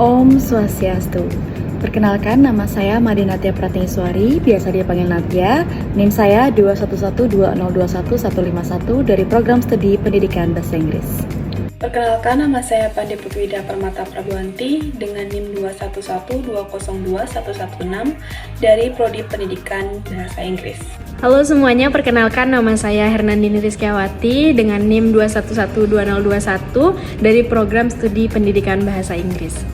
Om Swastiastu. Perkenalkan, nama saya Madinatia Pratningswari, biasa dipanggil Natia. NIM saya 211202151 dari Program Studi Pendidikan Bahasa Inggris. Perkenalkan, nama saya Pandey Putwida Permata Prabuanti dengan NIM 211202116 dari Prodi Pendidikan Bahasa Inggris. Halo semuanya, perkenalkan nama saya Hernandini Rizkyawati dengan NIM 2112021 dari Program Studi Pendidikan Bahasa Inggris.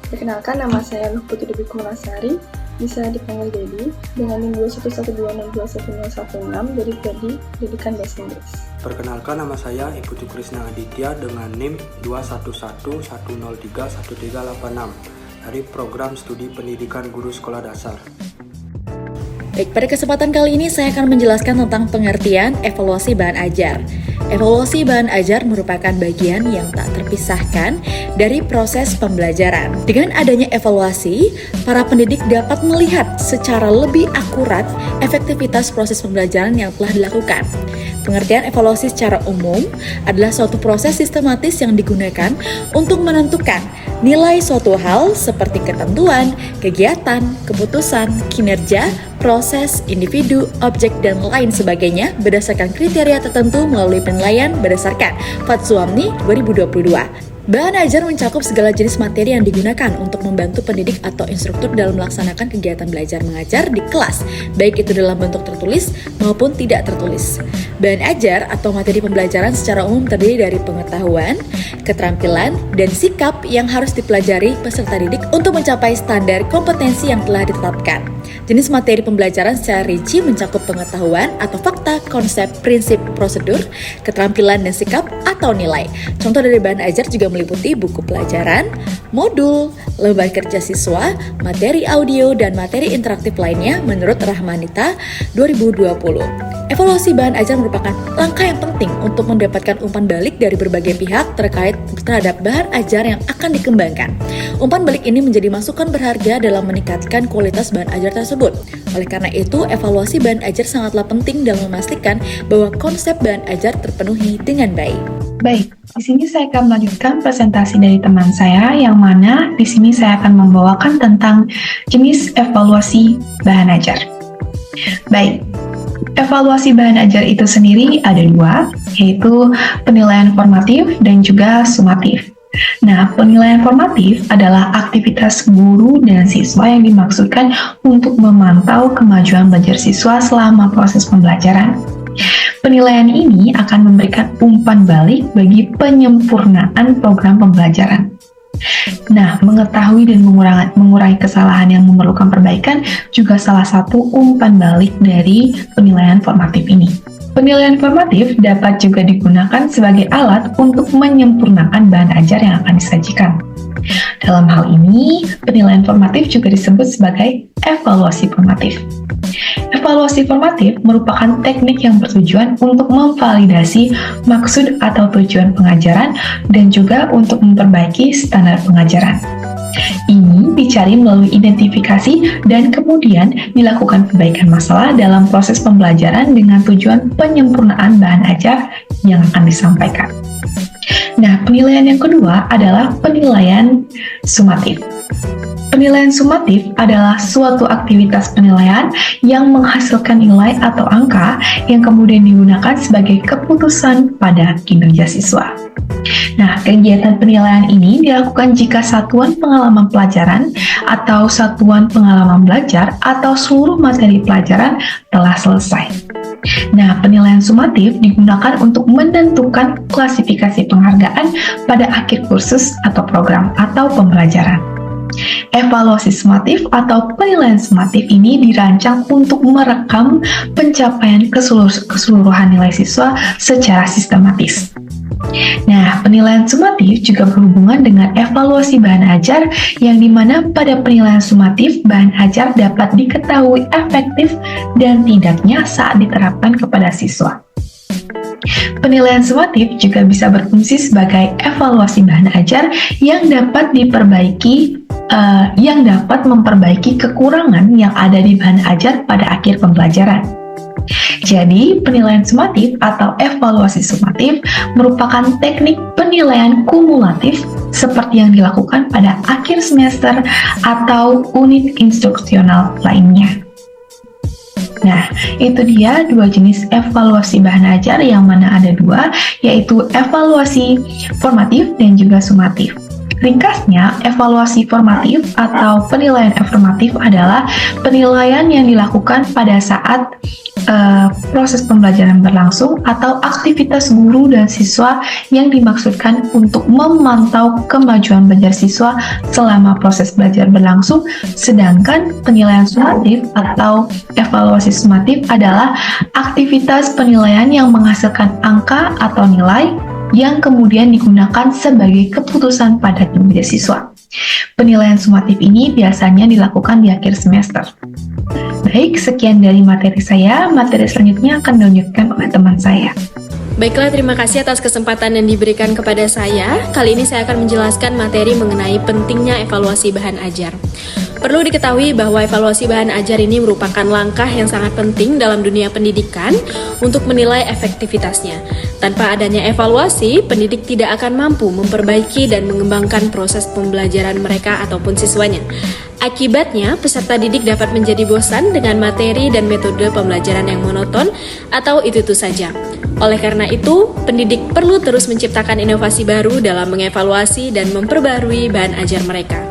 Perkenalkan, nama saya Nuh Putri Dewi Kumalasari, bisa dipanggil Dedi, dengan NIM 211202116 dari Prodi Pendidikan Bahasa Inggris. Perkenalkan, nama saya Ibu Krisna Aditya dengan NIM 2111031131386 dari Program Studi Pendidikan Guru Sekolah Dasar. Baik, pada kesempatan kali ini saya akan menjelaskan tentang pengertian evaluasi bahan ajar. Evaluasi bahan ajar merupakan bagian yang tak terpisahkan dari proses pembelajaran. Dengan adanya evaluasi, para pendidik dapat melihat secara lebih akurat efektivitas proses pembelajaran yang telah dilakukan. Pengertian evaluasi secara umum adalah suatu proses sistematis yang digunakan untuk menentukan nilai suatu hal seperti ketentuan, kegiatan, keputusan, kinerja, proses, individu, objek, dan lain sebagainya berdasarkan kriteria tertentu melalui penilaian berdasarkan Fatsuamni 2022. Bahan ajar mencakup segala jenis materi yang digunakan untuk membantu pendidik atau instruktur dalam melaksanakan kegiatan belajar mengajar di kelas, baik itu dalam bentuk tertulis maupun tidak tertulis. Bahan ajar atau materi pembelajaran secara umum terdiri dari pengetahuan, keterampilan, dan sikap yang harus dipelajari peserta didik untuk mencapai standar kompetensi yang telah ditetapkan. Jenis materi pembelajaran secara rinci mencakup pengetahuan atau fakta, konsep, prinsip, prosedur, keterampilan, dan sikap atau nilai. Contoh dari bahan ajar juga meliputi buku pelajaran, modul, lembar kerja siswa, materi audio, dan materi interaktif lainnya menurut Rahmanita 2020. Evaluasi bahan ajar merupakan langkah yang penting untuk mendapatkan umpan balik dari berbagai pihak terkait terhadap bahan ajar yang akan dikembangkan. Umpan balik ini menjadi masukan berharga dalam meningkatkan kualitas bahan ajar tersebut. Oleh karena itu, evaluasi bahan ajar sangatlah penting dalam memastikan bahwa konsep bahan ajar terpenuhi dengan baik. Baik, di sini saya akan melanjutkan presentasi dari teman saya, yang mana di sini saya akan membawakan tentang jenis evaluasi bahan ajar. Baik, evaluasi bahan ajar itu sendiri ada dua, yaitu penilaian formatif dan juga sumatif. Nah, penilaian formatif adalah aktivitas guru dan siswa yang dimaksudkan untuk memantau kemajuan belajar siswa selama proses pembelajaran. Penilaian ini akan memberikan umpan balik bagi penyempurnaan program pembelajaran. Nah, mengetahui dan mengurangi kesalahan yang memerlukan perbaikan juga salah satu umpan balik dari penilaian formatif ini. Penilaian formatif dapat juga digunakan sebagai alat untuk menyempurnakan bahan ajar yang akan disajikan. Dalam hal ini, penilaian formatif juga disebut sebagai evaluasi formatif. Evaluasi formatif merupakan teknik yang bertujuan untuk memvalidasi maksud atau tujuan pengajaran dan juga untuk memperbaiki standar pengajaran. Ini dicari melalui identifikasi dan kemudian dilakukan perbaikan masalah dalam proses pembelajaran dengan tujuan penyempurnaan bahan ajar yang akan disampaikan. Nah, penilaian yang kedua adalah penilaian sumatif. Penilaian sumatif adalah suatu aktivitas penilaian yang menghasilkan nilai atau angka yang kemudian digunakan sebagai keputusan pada kinerja siswa. Nah, kegiatan penilaian ini dilakukan jika satuan pengalaman pelajaran atau satuan pengalaman belajar atau seluruh materi pelajaran telah selesai. Nah, penilaian sumatif digunakan untuk menentukan klasifikasi penghargaan pada akhir kursus atau program atau pembelajaran. Evaluasi sumatif atau penilaian sumatif ini dirancang untuk merekam pencapaian keseluruhan nilai siswa secara sistematis. Nah, penilaian sumatif juga berhubungan dengan evaluasi bahan ajar, yang dimana pada penilaian sumatif bahan ajar dapat diketahui efektif dan tidaknya saat diterapkan kepada siswa. Penilaian sumatif juga bisa berfungsi sebagai evaluasi bahan ajar yang dapat memperbaiki kekurangan yang ada di bahan ajar pada akhir pembelajaran. Jadi, penilaian sumatif atau evaluasi sumatif merupakan teknik penilaian kumulatif seperti yang dilakukan pada akhir semester atau unit instruksional lainnya. Nah, itu dia dua jenis evaluasi bahan ajar yang mana ada dua, yaitu evaluasi formatif dan juga sumatif. Ringkasnya, evaluasi formatif atau penilaian afirmatif adalah penilaian yang dilakukan pada saat proses pembelajaran berlangsung atau aktivitas guru dan siswa yang dimaksudkan untuk memantau kemajuan belajar siswa selama proses belajar berlangsung, sedangkan penilaian sumatif atau evaluasi sumatif adalah aktivitas penilaian yang menghasilkan angka atau nilai yang kemudian digunakan sebagai keputusan pada kinerja siswa. Penilaian sumatif ini biasanya dilakukan di akhir semester. Baik, sekian dari materi saya. Materi selanjutnya akan dilanjutkan oleh teman saya. Baiklah, terima kasih atas kesempatan yang diberikan kepada saya. Kali ini saya akan menjelaskan materi mengenai pentingnya evaluasi bahan ajar. Perlu diketahui bahwa evaluasi bahan ajar ini merupakan langkah yang sangat penting dalam dunia pendidikan untuk menilai efektivitasnya. Tanpa adanya evaluasi, pendidik tidak akan mampu memperbaiki dan mengembangkan proses pembelajaran mereka ataupun siswanya. Akibatnya, peserta didik dapat menjadi bosan dengan materi dan metode pembelajaran yang monoton atau itu-itu saja. Oleh karena itu, pendidik perlu terus menciptakan inovasi baru dalam mengevaluasi dan memperbarui bahan ajar mereka.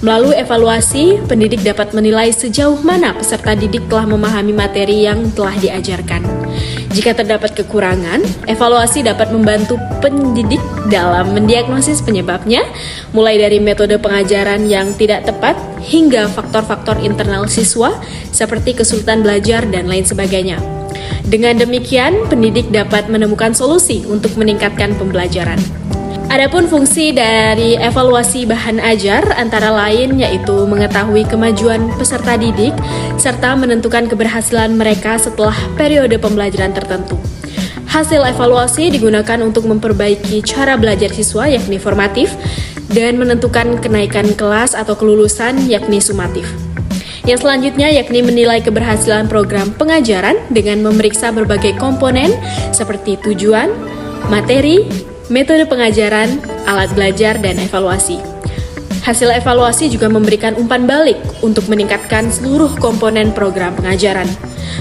Melalui evaluasi, pendidik dapat menilai sejauh mana peserta didik telah memahami materi yang telah diajarkan. Jika terdapat kekurangan, evaluasi dapat membantu pendidik dalam mendiagnosis penyebabnya, mulai dari metode pengajaran yang tidak tepat hingga faktor-faktor internal siswa seperti kesulitan belajar dan lain sebagainya. Dengan demikian, pendidik dapat menemukan solusi untuk meningkatkan pembelajaran. Adapun fungsi dari evaluasi bahan ajar antara lain yaitu mengetahui kemajuan peserta didik serta menentukan keberhasilan mereka setelah periode pembelajaran tertentu. Hasil evaluasi digunakan untuk memperbaiki cara belajar siswa yakni formatif dan menentukan kenaikan kelas atau kelulusan yakni sumatif. Yang selanjutnya yakni menilai keberhasilan program pengajaran dengan memeriksa berbagai komponen seperti tujuan, materi, metode pengajaran, alat belajar, dan evaluasi. Hasil evaluasi juga memberikan umpan balik untuk meningkatkan seluruh komponen program pengajaran,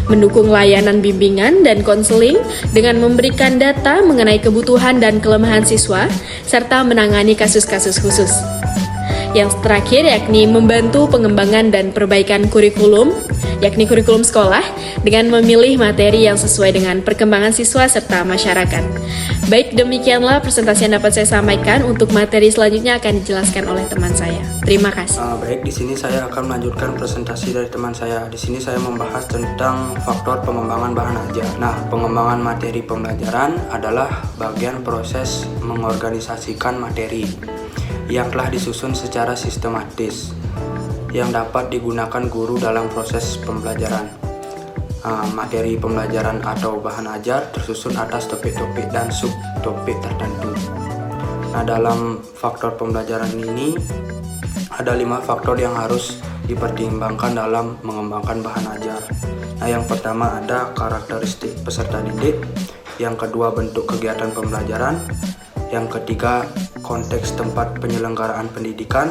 mendukung layanan bimbingan dan konseling dengan memberikan data mengenai kebutuhan dan kelemahan siswa, serta menangani kasus-kasus khusus. Yang terakhir yakni membantu pengembangan dan perbaikan kurikulum, yakni kurikulum sekolah, dengan memilih materi yang sesuai dengan perkembangan siswa serta masyarakat. Baik, demikianlah presentasi yang dapat saya sampaikan. Untuk materi selanjutnya akan dijelaskan oleh teman saya. Terima kasih. Baik, di sini saya akan melanjutkan presentasi dari teman saya. Di sini saya membahas tentang faktor pengembangan bahan ajar. Nah, pengembangan materi pembelajaran adalah bagian proses mengorganisasikan materi yang telah disusun secara sistematis yang dapat digunakan guru dalam proses pembelajaran. Materi pembelajaran atau bahan ajar tersusun atas topik-topik dan subtopik tertentu. Nah, dalam faktor pembelajaran ini ada 5 faktor yang harus dipertimbangkan dalam mengembangkan bahan ajar. Nah, yang pertama ada karakteristik peserta didik, yang kedua bentuk kegiatan pembelajaran, yang ketiga konteks tempat penyelenggaraan pendidikan,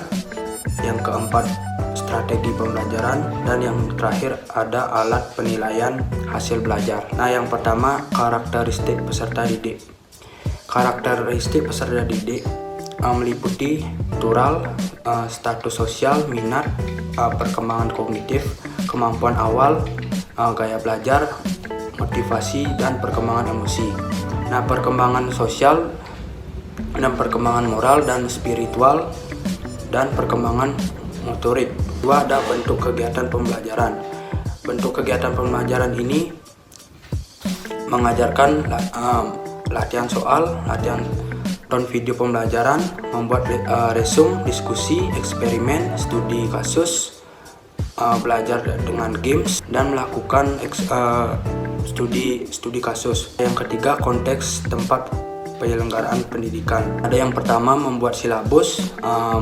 yang keempat strategi pembelajaran, dan yang terakhir ada alat penilaian hasil belajar. Nah, yang pertama karakteristik peserta didik. Karakteristik peserta didik meliputi kultural, status sosial, minat, perkembangan kognitif, kemampuan awal, gaya belajar, motivasi, dan perkembangan emosi. Nah, perkembangan sosial dan perkembangan moral dan spiritual, dan perkembangan motorik. Dua, ada bentuk kegiatan pembelajaran. Bentuk kegiatan pembelajaran ini mengajarkan latihan soal, latihan nonton video pembelajaran, membuat resume, diskusi, eksperimen, studi kasus, belajar dengan games, dan melakukan studi kasus. Yang ketiga, konteks tempat penyelenggaraan pendidikan. Ada yang pertama membuat silabus,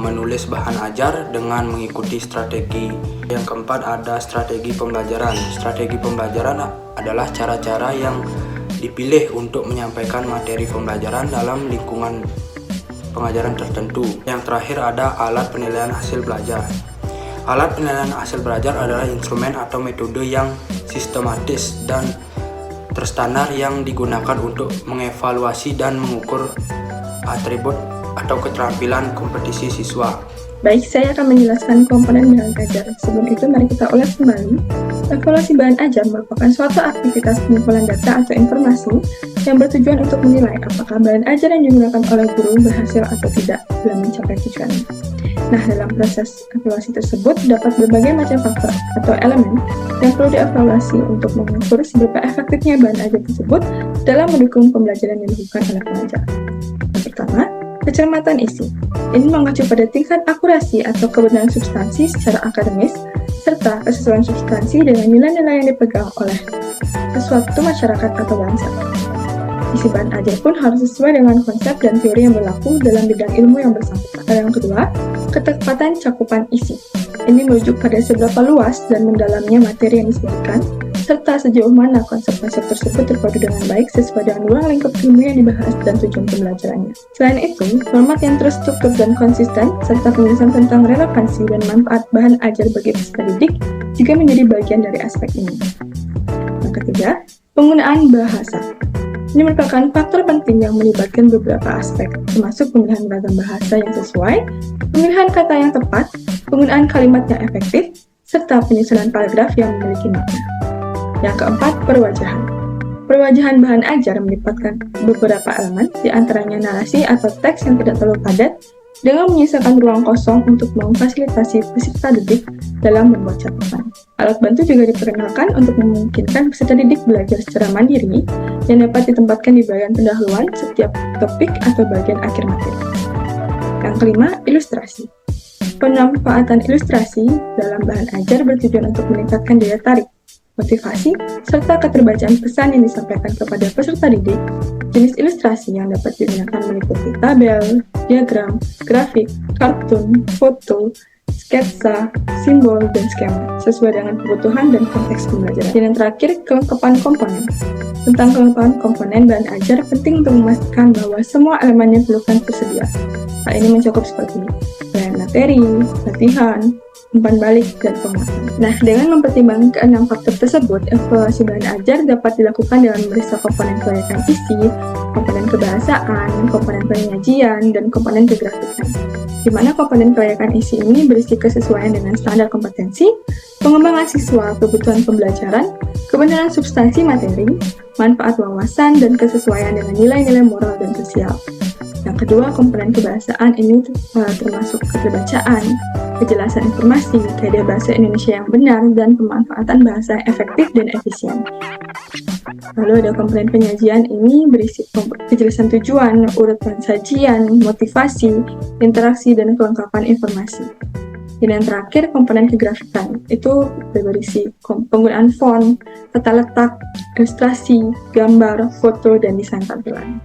menulis bahan ajar dengan mengikuti strategi. Yang keempat ada strategi pembelajaran. Strategi pembelajaran adalah cara-cara yang dipilih untuk menyampaikan materi pembelajaran dalam lingkungan pengajaran tertentu. Yang terakhir ada alat penilaian hasil belajar. Alat penilaian hasil belajar adalah instrumen atau metode yang sistematis dan terstandar yang digunakan untuk mengevaluasi dan mengukur atribut atau keterampilan kompetisi siswa. Baik, saya akan menjelaskan komponen bahan ajar. Sebelum itu, mari kita ulas kembali. Evaluasi bahan ajar merupakan suatu aktivitas pengumpulan data atau informasi yang bertujuan untuk menilai apakah bahan ajar yang digunakan oleh guru berhasil atau tidak dalam mencapai tujuannya. Nah, dalam proses evaluasi tersebut terdapat berbagai macam faktor atau elemen yang perlu dievaluasi untuk mengukur seberapa efektifnya bahan ajar tersebut dalam mendukung pembelajaran yang dilakukan oleh pelajar. Yang pertama, kecermatan isi. Ini mengacu pada tingkat akurasi atau kebenaran substansi secara akademis, serta kesesuaian substansi dengan nilai-nilai yang dipegang oleh sesuatu masyarakat atau bangsa. Isi bahan ajar pun harus sesuai dengan konsep dan teori yang berlaku dalam bidang ilmu yang bersangkutan. Dan yang kedua, ketepatan cakupan isi. Ini merujuk pada seberapa luas dan mendalamnya materi yang disebutkan, serta sejauh mana konsep-konsep tersebut terpadu dengan baik sesuai dengan ruang lingkup ilmu yang dibahas dan tujuan pembelajarannya. Selain itu, format yang terstruktur dan konsisten, serta penjelasan tentang relevansi dan manfaat bahan ajar bagi peserta didik juga menjadi bagian dari aspek ini. Yang ketiga, penggunaan bahasa. Ini merupakan faktor penting yang melibatkan beberapa aspek, termasuk pemilihan beragam bahasa yang sesuai, pemilihan kata yang tepat, penggunaan kalimat yang efektif, serta penyusunan paragraf yang memiliki makna. Yang keempat, perwajahan. Perwajahan bahan ajar melibatkan beberapa elemen, di antaranya narasi atau teks yang tidak terlalu padat, dengan menyisakan ruang kosong untuk memfasilitasi peserta didik dalam membuat catatan. Alat bantu juga diperkenalkan untuk memungkinkan peserta didik belajar secara mandiri yang dapat ditempatkan di bagian pendahuluan setiap topik atau bagian akhir materi. Yang kelima, ilustrasi. Pemanfaatan ilustrasi dalam bahan ajar bertujuan untuk meningkatkan daya tarik, motivasi, serta keterbacaan pesan yang disampaikan kepada peserta didik. Jenis ilustrasi yang dapat digunakan meliputi tabel, diagram, grafik, kartun, foto, sketsa, simbol, dan skema, sesuai dengan kebutuhan dan konteks pembelajaran. Dan yang terakhir, kelengkapan komponen. Tentang kelengkapan komponen bahan ajar, penting untuk memastikan bahwa semua elemen yang diperlukan tersedia. Hal ini mencakup seperti bahan materi, latihan, umpan balik, dan penguatan. Nah, dengan mempertimbangkan keenam faktor tersebut, evaluasi bahan ajar dapat dilakukan dengan memeriksa komponen kelayakan isi, komponen kebahasaan, komponen penyajian, dan komponen kegrafikan. Di mana komponen kelayakan isi ini berisi kesesuaian dengan standar kompetensi, pengembangan siswa, kebutuhan pembelajaran, kebenaran substansi materi, manfaat wawasan, dan kesesuaian dengan nilai-nilai moral dan sosial. Yang kedua, komponen kebahasaan ini termasuk keterbacaan, kejelasan informasi, kaidah bahasa Indonesia yang benar, dan pemanfaatan bahasa yang efektif dan efisien. Lalu ada komponen penyajian, ini berisi kejelasan tujuan, urutan sajian, motivasi, interaksi, dan kelengkapan informasi. Dan yang terakhir, komponen kegrafikan, itu berisi penggunaan font, tata letak, ilustrasi, gambar, foto, dan desain tampilan.